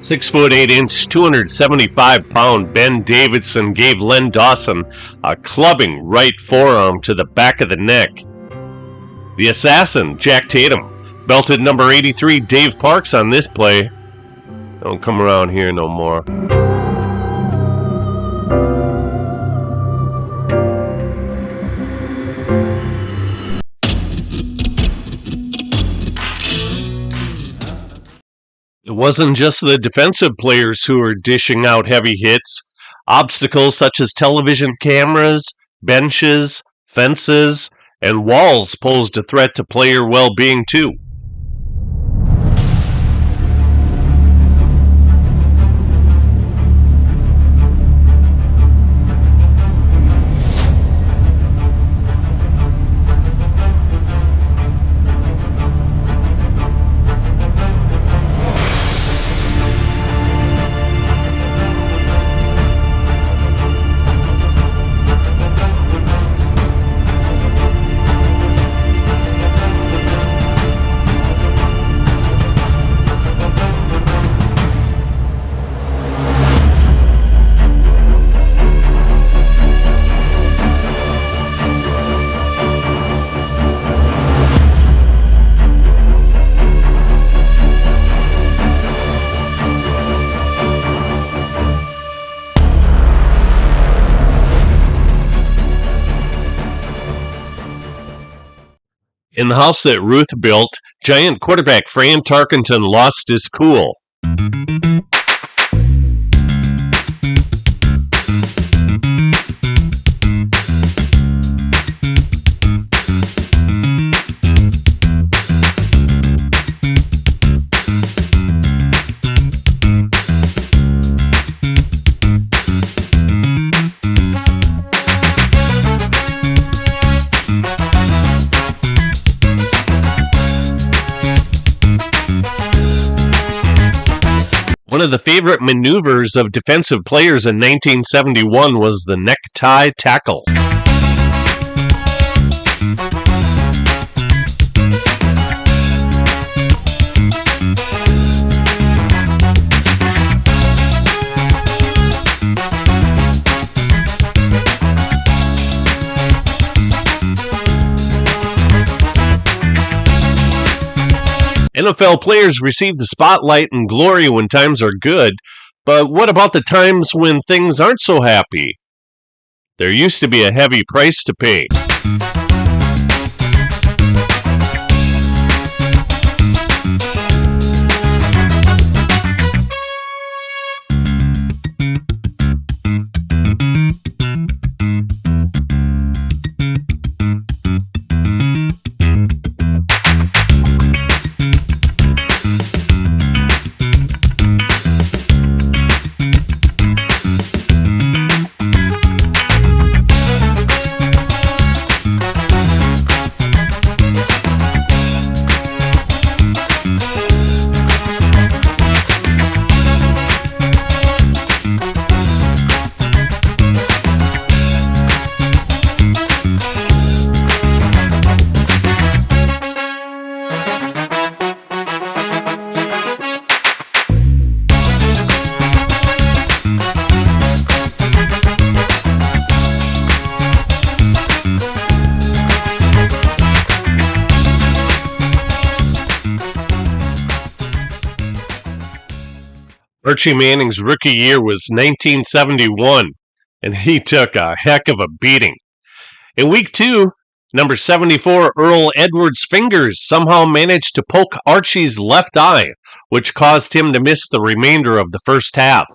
6'8", 275-pound Ben Davidson gave Len Dawson a clubbing right forearm to the back of the neck. The assassin, Jack Tatum, belted number 83 Dave Parks on this play. Don't come around here no more. It wasn't just the defensive players who were dishing out heavy hits. Obstacles such as television cameras, benches, fences, and walls posed a threat to player well-being too. In the house that Ruth built, Giant quarterback Fran Tarkenton lost his cool. One of the favorite maneuvers of defensive players in 1971 was the necktie tackle. NFL players receive the spotlight and glory when times are good, but what about the times when things aren't so happy? There used to be a heavy price to pay. Archie Manning's rookie year was 1971, and he took a heck of a beating. In week 2, number 74 Earl Edwards' fingers somehow managed to poke Archie's left eye, which caused him to miss the remainder of the first half.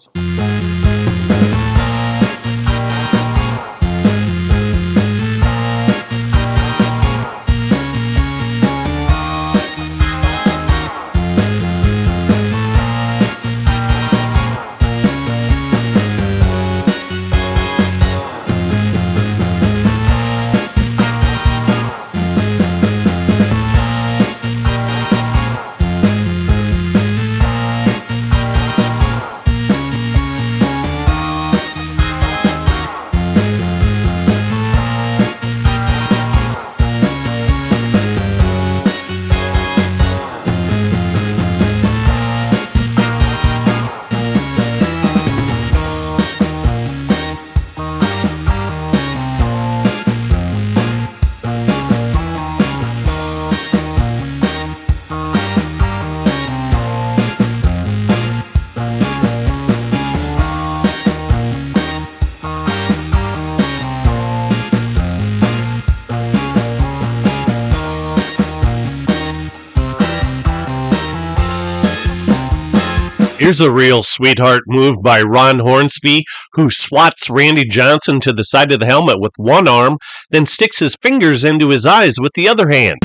Here's a real sweetheart move by Ron Hornsby, who swats Randy Johnson to the side of the helmet with one arm, then sticks his fingers into his eyes with the other hand.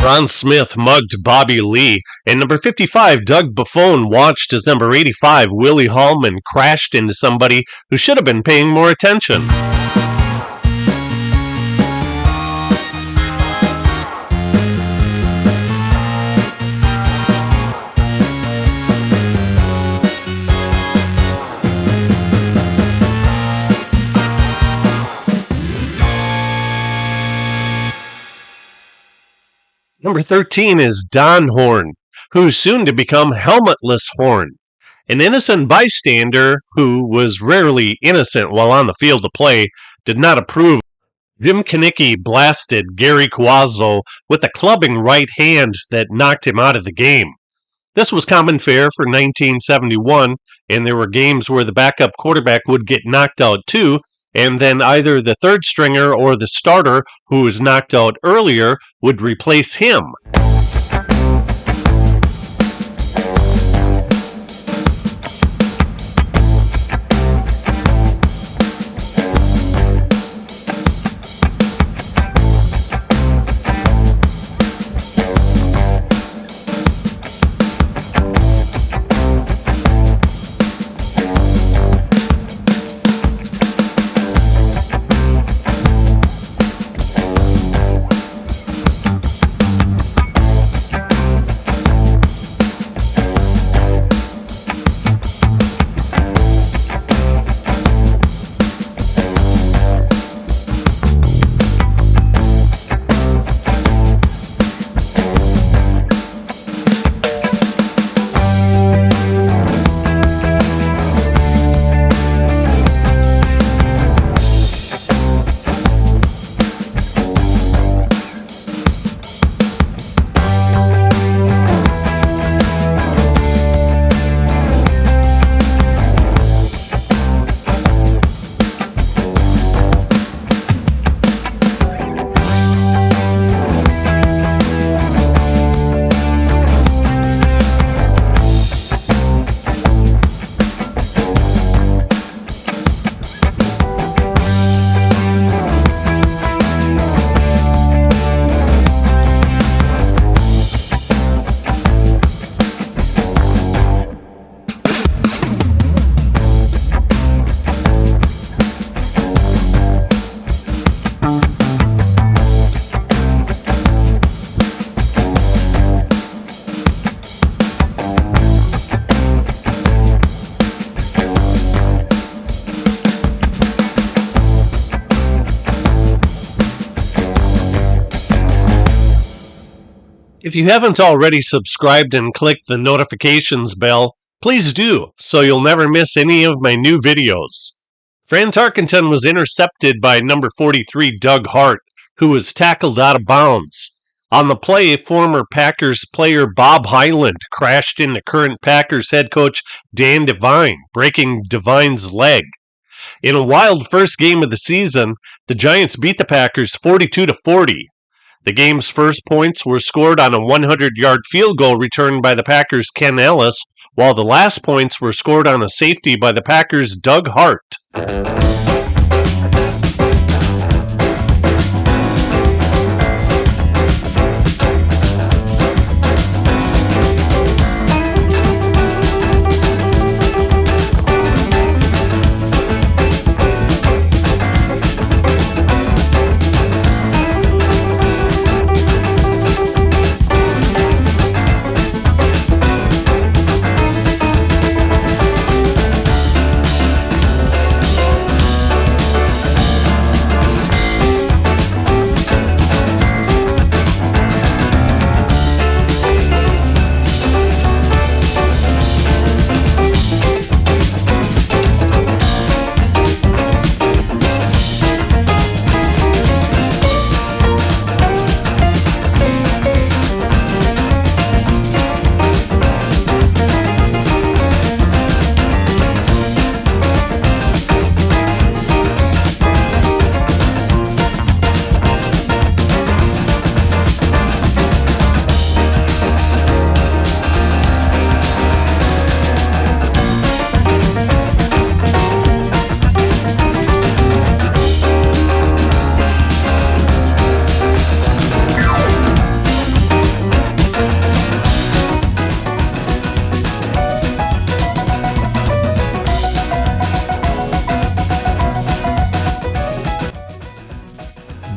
Ron Smith mugged Bobby Lee, and number 55, Doug Buffone, watched as number 85, Willie Hallman, crashed into somebody who should have been paying more attention. Number 13 is Don Horn, who's soon to become Helmetless Horn, an innocent bystander who was rarely innocent while on the field of play, did not approve. Jim Kanicki blasted Gary Cuozzo with a clubbing right hand that knocked him out of the game. This was common fare for 1971, and there were games where the backup quarterback would get knocked out too, and then either the third stringer or the starter, who was knocked out earlier, would replace him. If you haven't already subscribed and clicked the notifications bell, please do, so you'll never miss any of my new videos. Fran Tarkenton was intercepted by number 43, Doug Hart, who was tackled out of bounds. On the play, former Packers player Bob Hyland crashed into current Packers head coach Dan Devine, breaking Devine's leg. In a wild first game of the season, the Giants beat the Packers 42-40. The game's first points were scored on a 100-yard field goal returned by the Packers' Ken Ellis, while the last points were scored on a safety by the Packers' Doug Hart.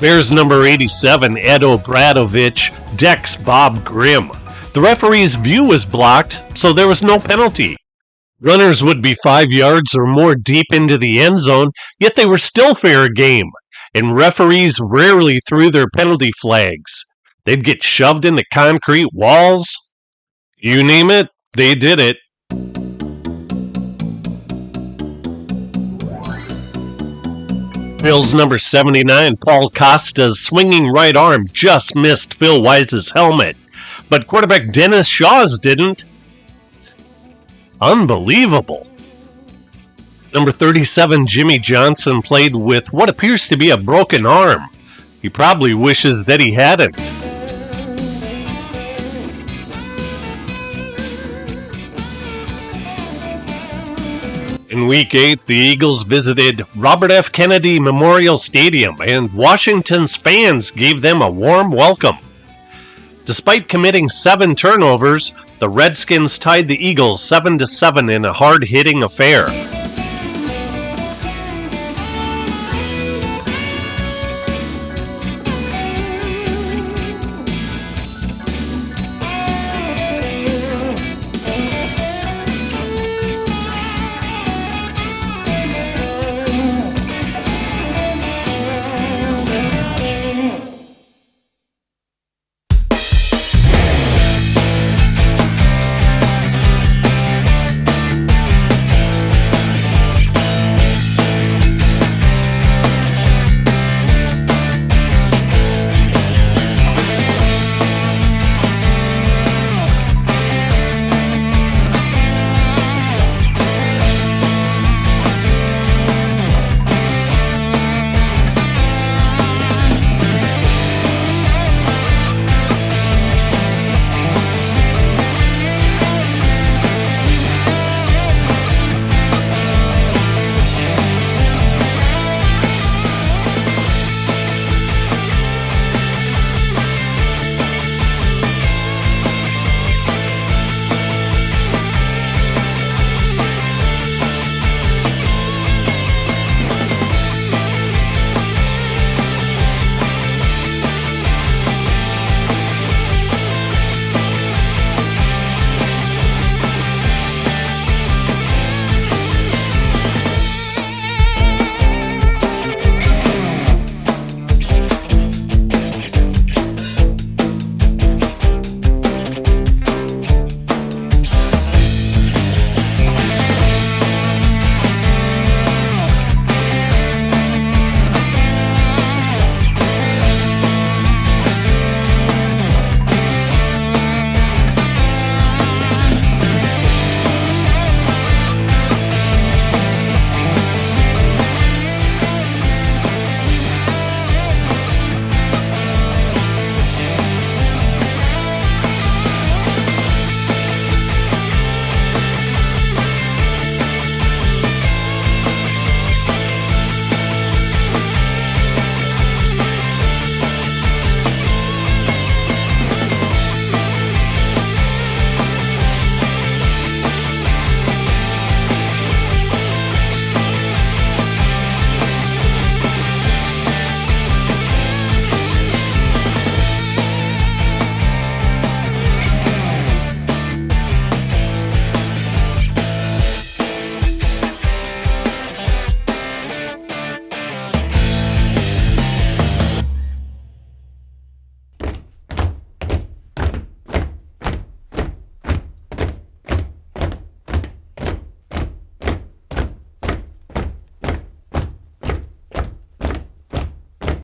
Bears number 87, Ed Obradovich, decks Bob Grimm. The referee's view was blocked, so there was no penalty. Runners would be 5 yards or more deep into the end zone, yet they were still fair game, and referees rarely threw their penalty flags. They'd get shoved into concrete walls. You name it, they did it. Bills number 79, Paul Costa's swinging right arm just missed Phil Wise's helmet, but quarterback Dennis Shaw's didn't. Unbelievable. Number 37, Jimmy Johnson played with what appears to be a broken arm. He probably wishes that he hadn't. In Week 8, the Eagles visited Robert F. Kennedy Memorial Stadium, and Washington's fans gave them a warm welcome. Despite committing 7 turnovers, the Redskins tied the Eagles 7-7 in a hard-hitting affair.